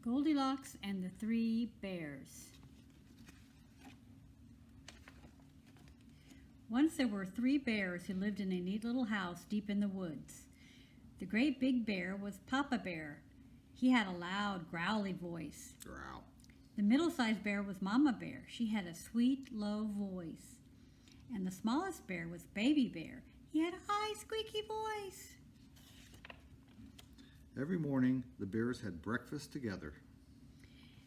Goldilocks and the Three Bears. Once there were 3 bears who lived in a neat little house deep in the woods. The great big bear was Papa Bear. He had a loud, growly voice. Growl. The middle-sized bear was Mama Bear. She had a sweet, low voice. And the smallest bear was Baby Bear. He had a high, squeaky voice. Every morning, the bears had breakfast together.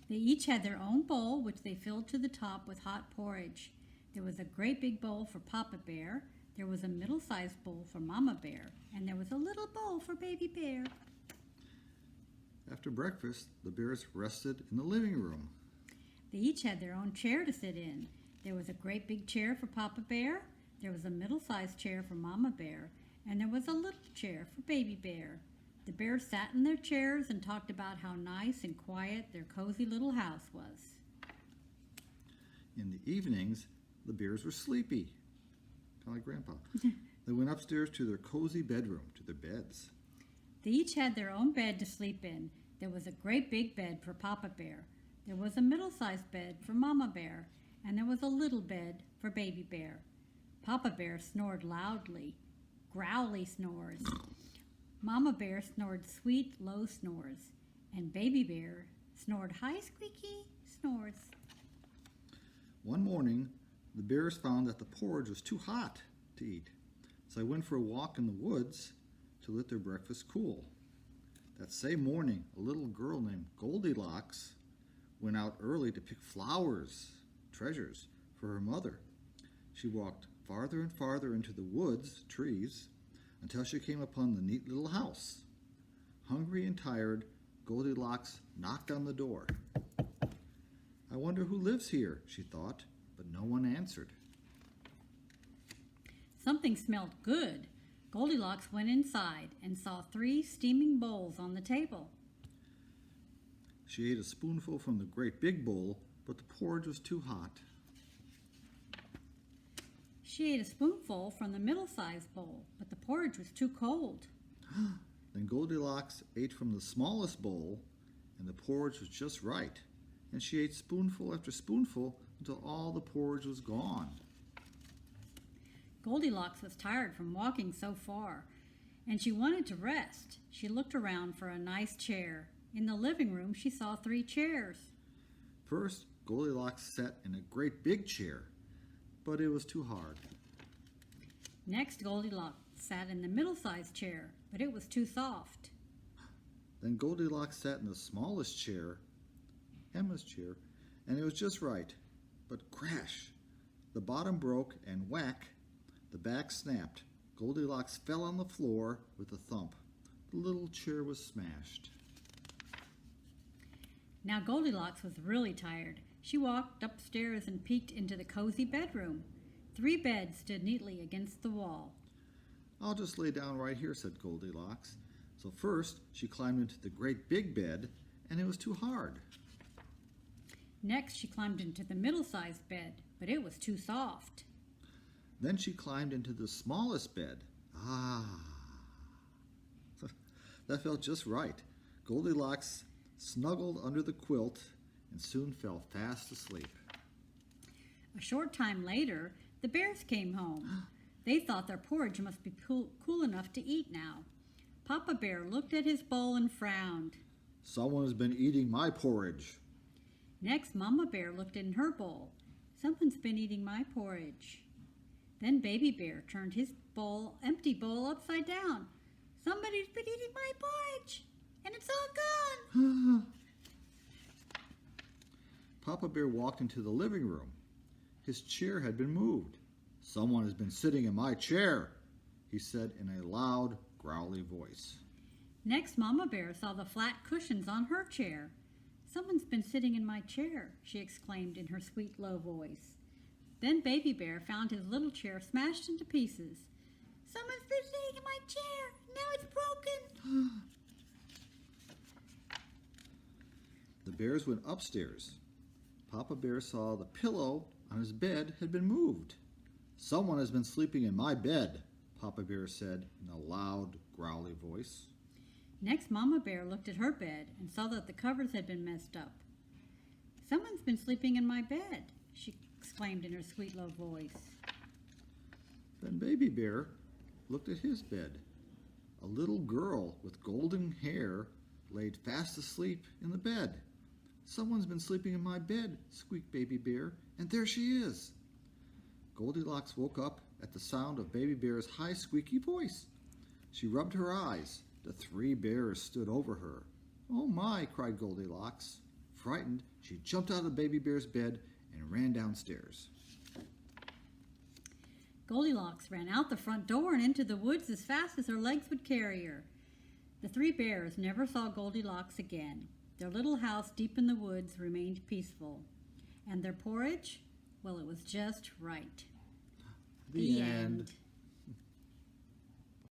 They each had their own bowl, which they filled to the top with hot porridge. There was a great big bowl for Papa Bear, there was a middle-sized bowl for Mama Bear, and there was a little bowl for Baby Bear. After breakfast, the bears rested in the living room. They each had their own chair to sit in. There was a great big chair for Papa Bear, there was a middle-sized chair for Mama Bear, and there was a little chair for Baby Bear. The bears sat in their chairs and talked about how nice and quiet their cozy little house was. In the evenings, the bears were sleepy, kind of like Grandpa. They went upstairs to their cozy bedroom, to their beds. They each had their own bed to sleep in. There was a great big bed for Papa Bear. There was a middle-sized bed for Mama Bear, and there was a little bed for Baby Bear. Papa Bear snored loudly, growly snores. Mama Bear snored sweet, low snores, and Baby Bear snored high, squeaky snores. One morning, the bears found that the porridge was too hot to eat, so they went for a walk in the woods to let their breakfast cool. That same morning, a little girl named Goldilocks went out early to pick flowers, treasures, for her mother. She walked farther and farther into the woods, trees, until she came upon the neat little house. Hungry and tired, Goldilocks knocked on the door. I wonder who lives here, she thought, but no one answered. Something smelled good. Goldilocks went inside and saw 3 steaming bowls on the table. She ate a spoonful from the great big bowl, but the porridge was too hot. She ate a spoonful from the middle-sized bowl, but the porridge was too cold. Then Goldilocks ate from the smallest bowl, and the porridge was just right. And she ate spoonful after spoonful until all the porridge was gone. Goldilocks was tired from walking so far, and she wanted to rest. She looked around for a nice chair. In the living room, she saw 3 chairs. First, Goldilocks sat in a great big chair, but it was too hard. Next, Goldilocks sat in the middle-sized chair, but it was too soft. Then Goldilocks sat in the smallest chair, Emma's chair, and it was just right. But crash! The bottom broke, and whack! The back snapped. Goldilocks fell on the floor with a thump. The little chair was smashed. Now Goldilocks was really tired. She walked upstairs and peeked into the cozy bedroom. 3 beds stood neatly against the wall. I'll just lay down right here, said Goldilocks. So first, she climbed into the great big bed, and it was too hard. Next, she climbed into the middle-sized bed, but it was too soft. Then she climbed into the smallest bed. Ah! That felt just right. Goldilocks snuggled under the quilt and soon fell fast asleep. A short time later, the bears came home. They thought their porridge must be cool enough to eat now. Papa Bear looked at his bowl and frowned. Someone has been eating my porridge. Next, Mama Bear looked in her bowl. Someone's been eating my porridge. Then Baby Bear turned his empty bowl upside down. Somebody's been eating my porridge, and it's all gone. Papa Bear walked into the living room. His chair had been moved. Someone has been sitting in my chair, he said in a loud, growly voice. Next, Mama Bear saw the flat cushions on her chair. Someone's been sitting in my chair, she exclaimed in her sweet, low voice. Then Baby Bear found his little chair smashed into pieces. Someone's been sitting in my chair. Now it's broken. The bears went upstairs. Papa Bear saw the pillow on his bed had been moved. Someone has been sleeping in my bed, Papa Bear said in a loud, growly voice. Next, Mama Bear looked at her bed and saw that the covers had been messed up. "Someone's been sleeping in my bed," she exclaimed in her sweet low voice. Then Baby Bear looked at his bed. A little girl with golden hair laid fast asleep in the bed. "Someone's been sleeping in my bed," squeaked Baby Bear, "and there she is." Goldilocks woke up at the sound of Baby Bear's high, squeaky voice. She rubbed her eyes. The three bears stood over her. "Oh my!" cried Goldilocks. Frightened, she jumped out of Baby Bear's bed and ran downstairs. Goldilocks ran out the front door and into the woods as fast as her legs would carry her. The three bears never saw Goldilocks again. Their little house deep in the woods remained peaceful. And their porridge? Well, it was just right. The end.